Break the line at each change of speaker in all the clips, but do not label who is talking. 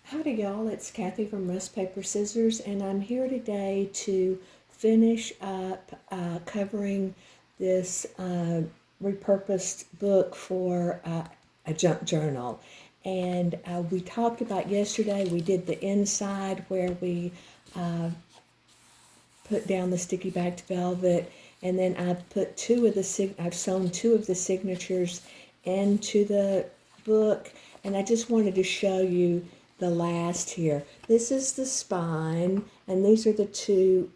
Howdy y'all, it's Kathy from RustPaperScissors, and I'm here today to finish up covering this repurposed book for a junk journal. And we talked about yesterday, we did the inside where we put down the sticky backed velvet, and then I've put I've sewn two of the signatures into the book, and I just wanted to show you the last here. This is the spine, and these are the two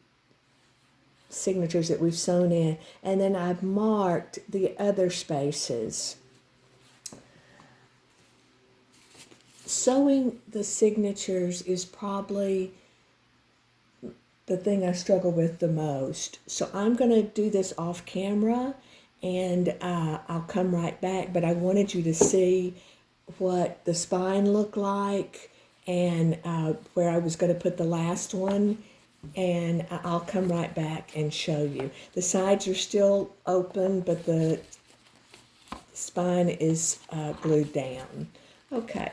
signatures that we've sewn in, and then I've marked the other spaces. Sewing the signatures is probably the thing I struggle with the most. So I'm going to do this off camera, and I'll come right back, but I wanted you to see what the spine looked like and where I was going to put the last one, and I'll come right back and show you. The sides are still open, but the spine is glued down. Okay.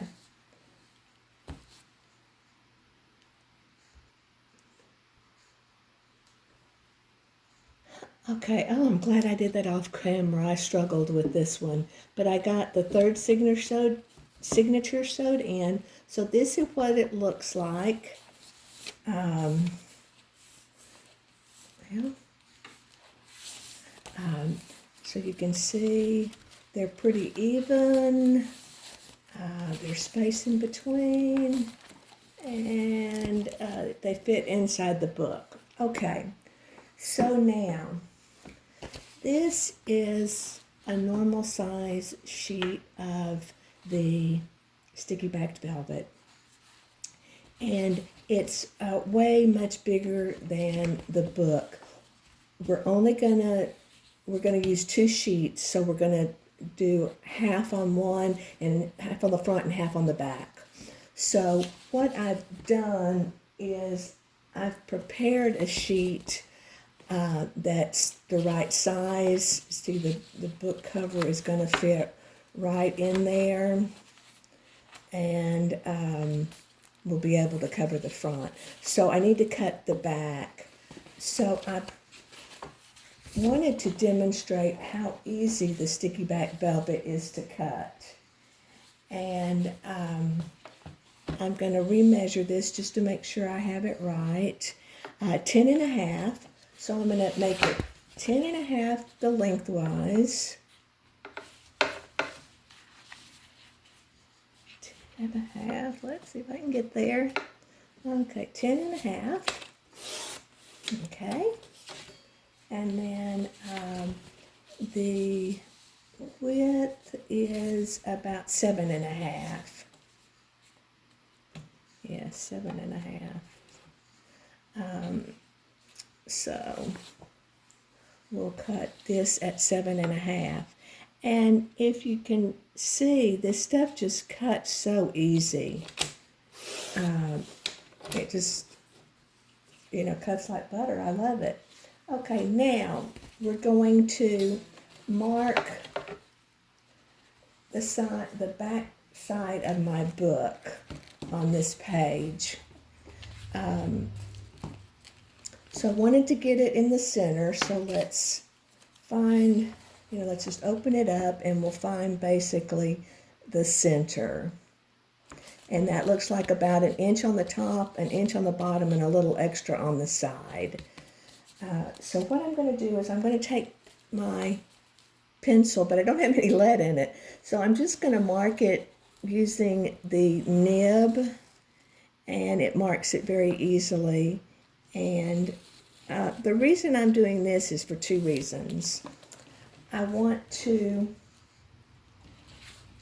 Okay, oh, I'm glad I did that off camera. I struggled with this one, but I got the third signature sewed in. So this is what it looks like. So you can see they're pretty even. There's space in between, and they fit inside the book. Okay, so now this is a normal size sheet of the sticky backed velvet, and it's way much bigger than the book. We're gonna use two sheets, so we're gonna do half on one and half on the front and half on the back. So what I've done is I've prepared a sheet that's the right size. See, the book cover is going to fit right in there, and we'll be able to cover the front. So I need to cut the back. So I wanted to demonstrate how easy the sticky back velvet is to cut. And I'm going to remeasure this just to make sure I have it right. 10 and a half. So I'm going to make it 10 and a half the lengthwise. 10 and a half. Let's see if I can get there. Okay, 10 and a half. Okay. And then the width is about 7 and a half. Yeah, 7 and a half. So we'll cut this at 7 and a half. And if you can see, this stuff just cuts so easy. It just, cuts like butter. I love it. Okay, now we're going to mark the back side of my book on this page. So I wanted to get it in the center, so let's find, let's just open it up and we'll find basically the center. And that looks like about 1 inch on the top, 1 inch on the bottom, and a little extra on the side. So what I'm going to do is I'm going to take my pencil, but I don't have any lead in it, so I'm just going to mark it using the nib, and it marks it very easily. And the reason I'm doing this is for two reasons. I want to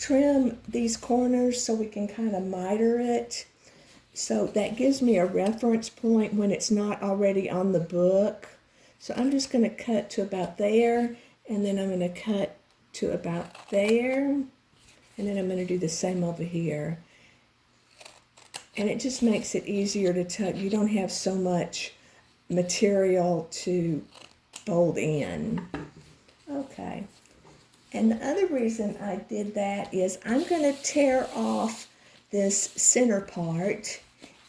trim these corners so we can kind of miter it. So that gives me a reference point when it's not already on the book. So I'm just going to cut to about there, and then I'm going to cut to about there, and then I'm going to do the same over here. And it just makes it easier to tuck. You don't have so much material to fold in. Okay. And the other reason I did that is I'm going to tear off this center part,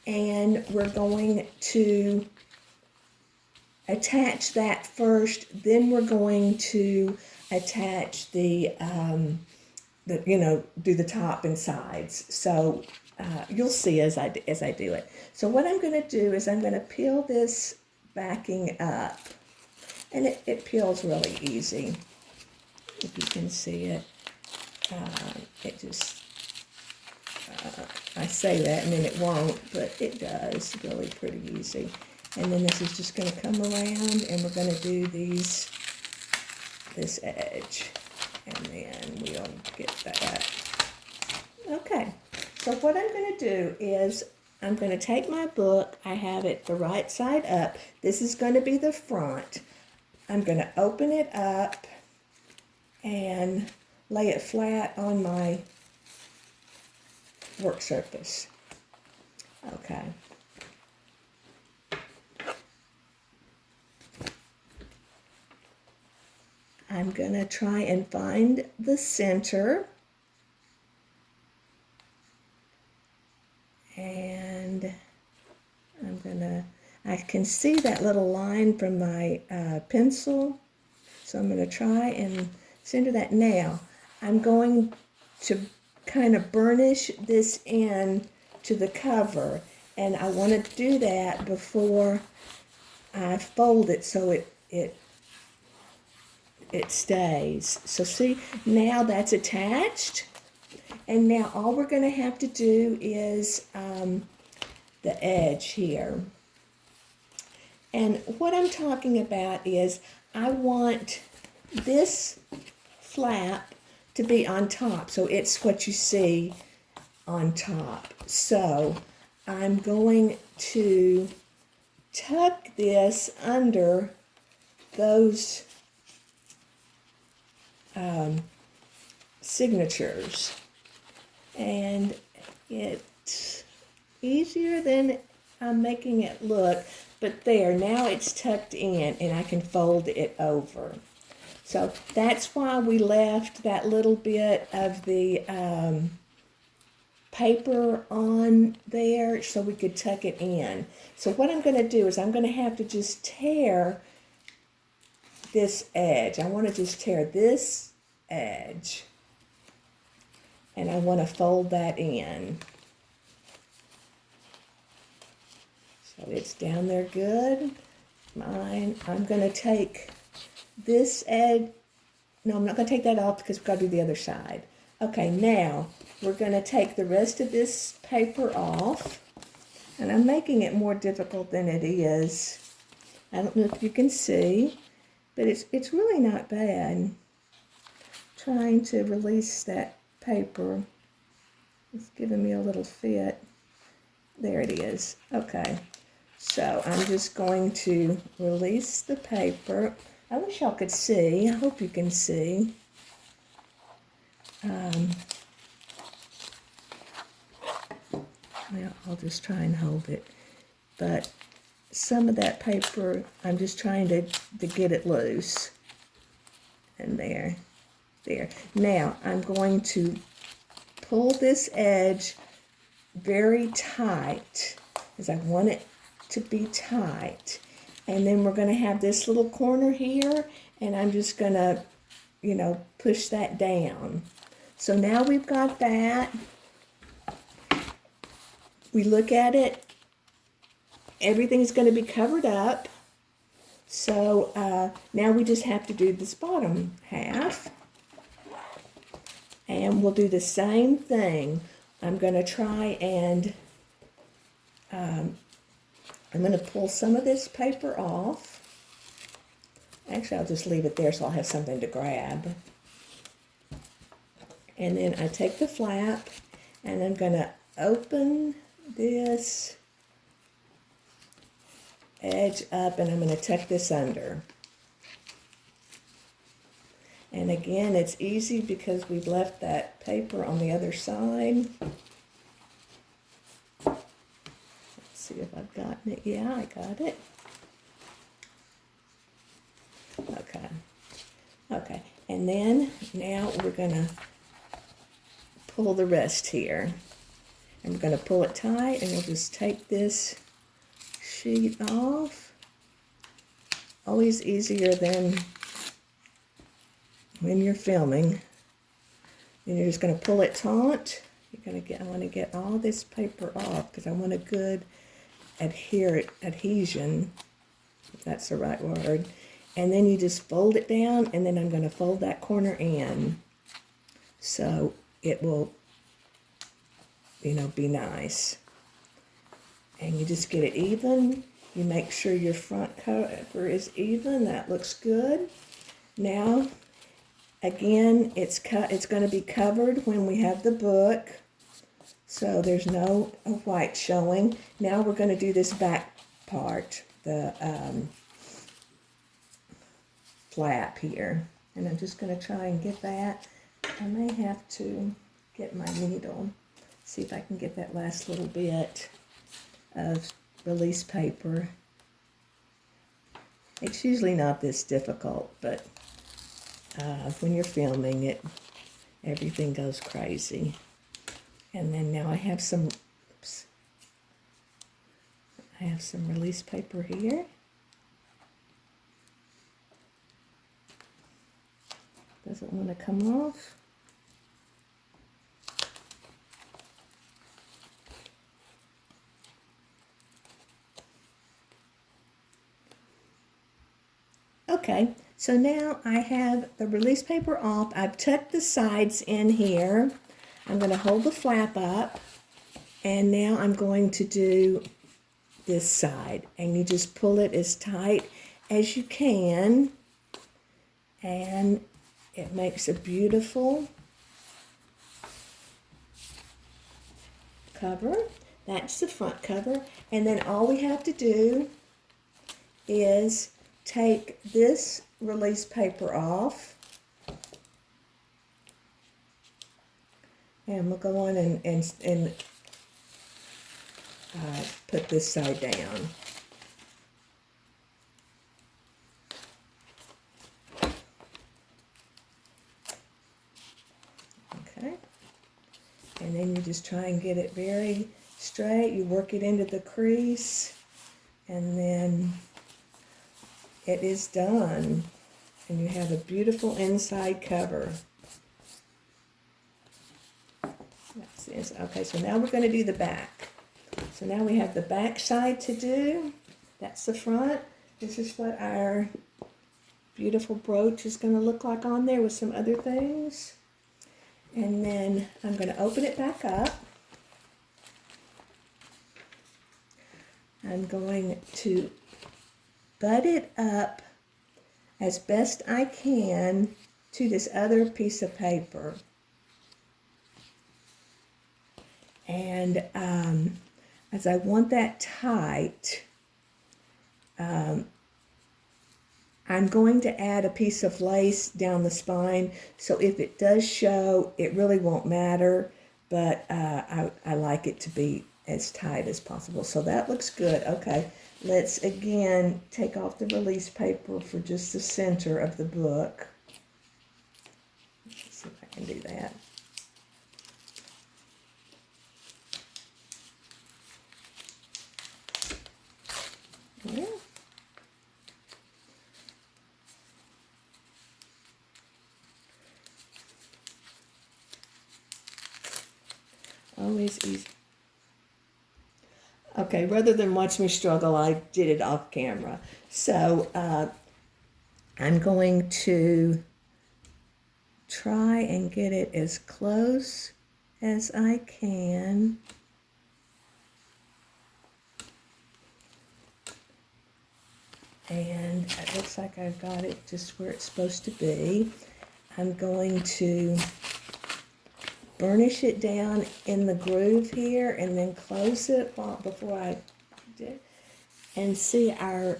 and we're going to attach that first, then we're going to attach the do the top and sides. So you'll see as I do it. So what I'm going to do is I'm going to peel this backing up, and it peels really easy. If you can see it, it just, I say that and then it won't, but it does really pretty easy. And then this is just going to come around, and we're going to do this edge, and then we'll get that. Okay, so what I'm going to do is I'm going to take my book. I have it the right side up. This is going to be the front. I'm going to open it up and lay it flat on my work surface. Okay. I'm going to try and find the center. And I can see that little line from my pencil. So I'm going to try and center that. Now, I'm going to kind of burnish this in to the cover. And I want to do that before I fold it so it stays. So see, now that's attached. And now all we're going to have to do is the edge here. And what I'm talking about is I want this flap to be on top. So it's what you see on top. So I'm going to tuck this under those signatures. And it's easier than I'm making it look, but there, now it's tucked in and I can fold it over. So that's why we left that little bit of the paper on there so we could tuck it in. So what I'm going to do is I'm going to have to just tear this edge. I want to just tear this edge. And I want to fold that in. So it's down there good. I'm going to take this edge. No, I'm not going to take that off because we've got to do the other side. Okay, now we're going to take the rest of this paper off. And I'm making it more difficult than it is. I don't know if you can see, but it's really not bad. Trying to release that paper. It's giving me a little fit. There it is. Okay. So I'm just going to release the paper. I wish y'all could see. I hope you can see. Well, I'll just try and hold it. But some of that paper, I'm just trying to get it loose. And there. Now, I'm going to pull this edge very tight, because I want it to be tight. And then we're going to have this little corner here, and I'm just going to, push that down. So now we've got that. We look at it, everything's going to be covered up. So now we just have to do this bottom half. And we'll do the same thing. I'm going to try and, I'm going to pull some of this paper off. Actually, I'll just leave it there so I'll have something to grab. And then I take the flap, and I'm going to open this edge up, and I'm going to tuck this under. And again, it's easy because we've left that paper on the other side. Let's see if I've gotten it. Yeah, I got it. Okay. And then now we're going to pull the rest here. I'm going to pull it tight, and we'll just take this sheet off. Always easier than when you're filming. And you're just going to pull it taut. I want to get all this paper off because I want a good adhesion, if that's the right word. And then you just fold it down, and then I'm going to fold that corner in so it will, be nice. And you just get it even. You make sure your front cover is even. That looks good. Now, again, it's going to be covered when we have the book, so there's no white showing. Now we're going to do this back part, the flap here, and I'm just going to try and get that. I may have to get my needle, see if I can get that last little bit of release paper. It's usually not this difficult, but when you're filming it, everything goes crazy. And then now I have some release paper here. Doesn't want to come off. Okay, so now I have the release paper off. I've tucked the sides in here. I'm going to hold the flap up, and now I'm going to do this side. And you just pull it as tight as you can, and it makes a beautiful cover. That's the front cover. And then all we have to do is take this release paper off, and we'll go on and put this side down. Okay, and then you just try and get it very straight. You work it into the crease, and then it is done, and you have a beautiful inside cover. Okay, so now we're going to do the back. So now we have the back side to do. That's the front. This is what our beautiful brooch is going to look like on there with some other things. And then I'm going to open it back up. I'm going to butt it up as best I can to this other piece of paper. And as I want that tight, I'm going to add a piece of lace down the spine, so if it does show, it really won't matter, but I like it to be as tight as possible. So that looks good. Okay, let's again take off the release paper for just the center of the book. Let's see if I can do that. Yeah. Always easy. Okay, rather than watch me struggle, I did it off camera. So I'm going to try and get it as close as I can. And it looks like I've got it just where it's supposed to be. I'm going to burnish it down in the groove here and then close it before I do. And see, our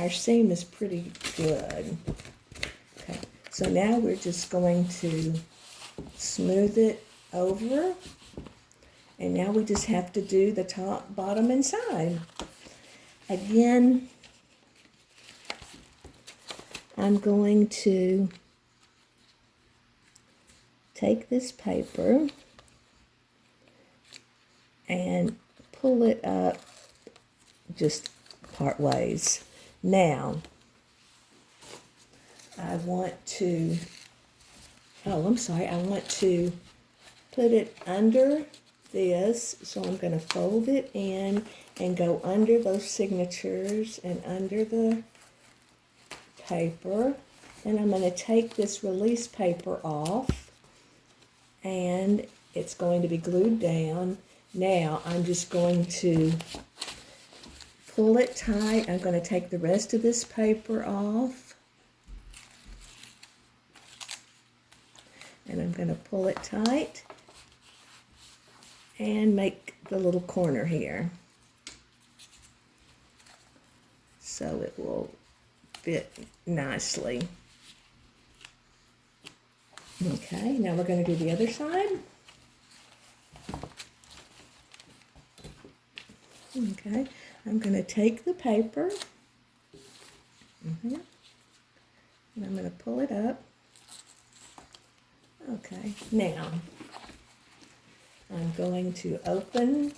seam is pretty good. Okay, so now we're just going to smooth it over. And now we just have to do the top, bottom, and side. Again, I'm going to take this paper and pull it up just part ways. Now, I want to put it under this, so I'm going to fold it in and go under those signatures and under the paper. And I'm going to take this release paper off, and it's going to be glued down. Now I'm just going to pull it tight. I'm going to take the rest of this paper off, and I'm going to pull it tight and make the little corner here so it will fit nicely. Okay, now we're going to do the other side. Okay, I'm going to take the paper, and I'm going to pull it up. Okay, now I'm going to open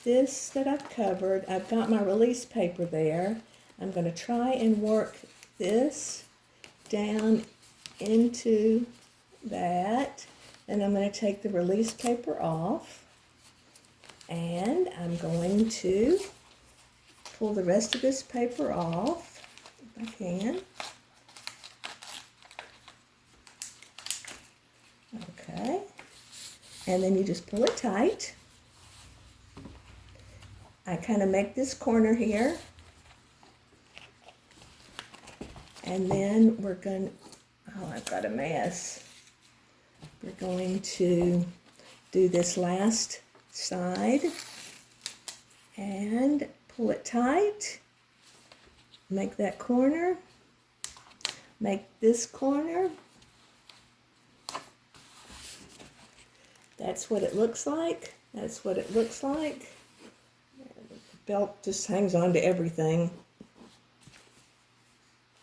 this that I've covered. I've got my release paper there. I'm going to try and work this down into that. And I'm going to take the release paper off. And I'm going to pull the rest of this paper off, if I can. Okay. And then you just pull it tight. I kind of make this corner here. And then we're going to, oh, I've got a mess. We're going to do this last side and pull it tight. Make that corner. Make this corner. That's what it looks like. That's what it looks like. The belt just hangs on to everything.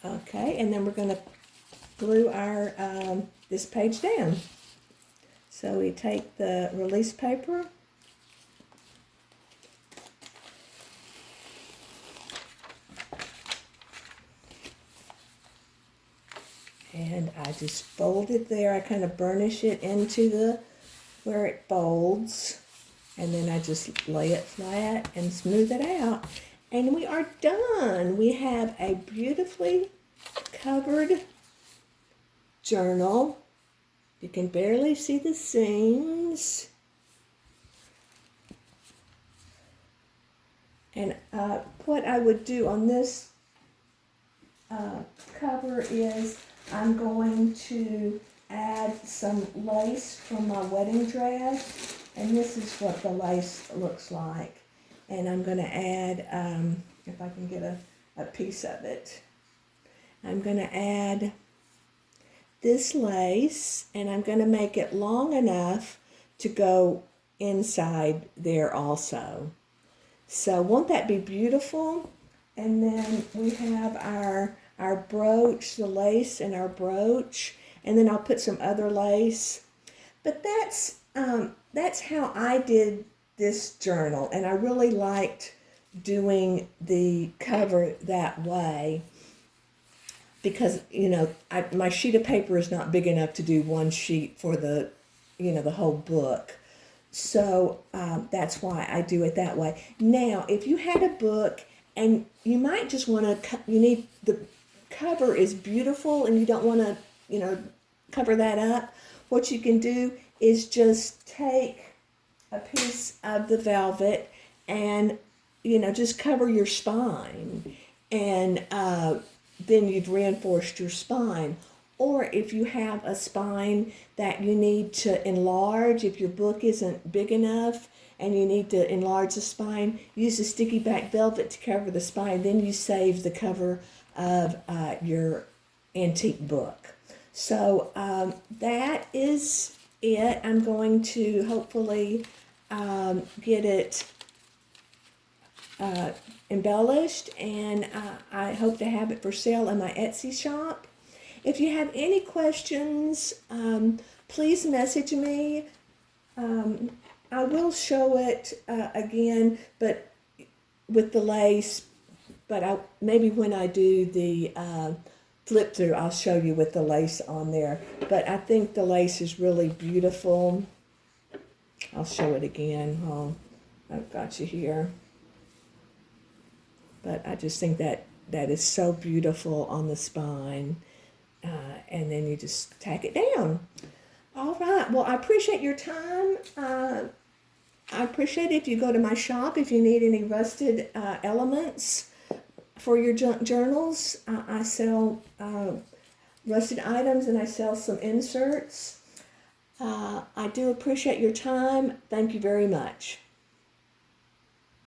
Okay, and then we're going to glue our this page down. So we take the release paper, and I just fold it there. I kind of burnish it into the where it folds, and then I just lay it flat and smooth it out, and we are done. We have a beautifully covered journal. You can barely see the seams. And what I would do on this cover is I'm going to add some lace from my wedding dress, and this is what the lace looks like. And I'm going to add, if I can get a piece of it, I'm going to add this lace, and I'm going to make it long enough to go inside there also. So won't that be beautiful? And then we have our brooch, the lace in our brooch, and then I'll put some other lace. But that's how I did this journal, and I really liked doing the cover that way, because, you know, my sheet of paper is not big enough to do one sheet for the, you know, the whole book. So that's why I do it that way. Now, if you had a book and you might just want to, the cover is beautiful and you don't want to, you know, cover that up, what you can do is just take a piece of the velvet and, you know, just cover your spine, and then you've reinforced your spine. Or if you have a spine that you need to enlarge, if your book isn't big enough and you need to enlarge the spine, use the sticky back velvet to cover the spine. Then you save the cover of your antique book. So that is it. I'm going to hopefully get it embellished, and I hope to have it for sale in my Etsy shop. If you have any questions, please message me. I will show it again, but with the lace. But maybe when I do the flip through, I'll show you with the lace on there. But I think the lace is really beautiful. I'll show it again. Oh, I've got you here. But I just think that is so beautiful on the spine. And then you just tack it down. All right. Well, I appreciate your time. I appreciate it if you go to my shop if you need any rusted elements for your junk journals. I sell rusted items and I sell some inserts. I do appreciate your time. Thank you very much.